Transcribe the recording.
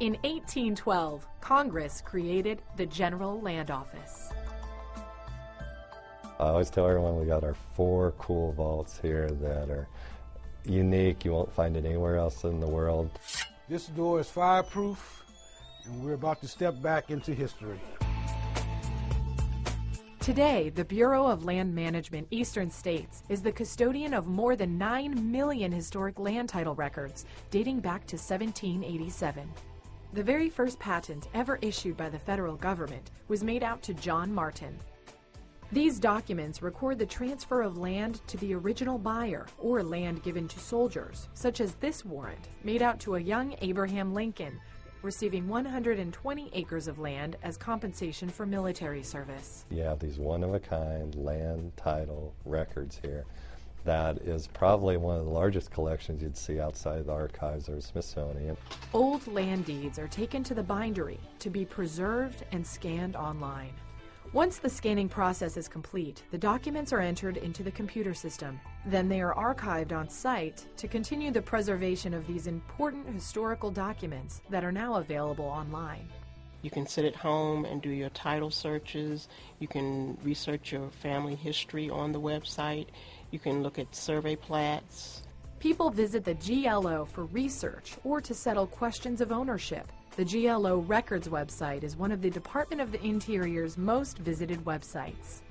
In 1812, Congress created the General Land Office. I always tell everyone we got our 4 cool vaults here that are unique. You won't find it anywhere else in the world. This door is fireproof, and we're about to step back into history. Today, the Bureau of Land Management Eastern States is the custodian of more than 9 million historic land title records dating back to 1787. The very first patent ever issued by the federal government was made out to John Martin. These documents record the transfer of land to the original buyer or land given to soldiers, such as this warrant made out to a young Abraham Lincoln, receiving 120 acres of land as compensation for military service. You have these one-of-a-kind land title records here. That is probably one of the largest collections you'd see outside the archives or Smithsonian. Old land deeds are taken to the bindery to be preserved and scanned online. Once the scanning process is complete, the documents are entered into the computer system. Then they are archived on site to continue the preservation of these important historical documents that are now available online. You can sit at home and do your title searches. You can research your family history on the website. You can look at survey plats. People visit the GLO for research or to settle questions of ownership. The GLO Records website is one of the Department of the Interior's most visited websites.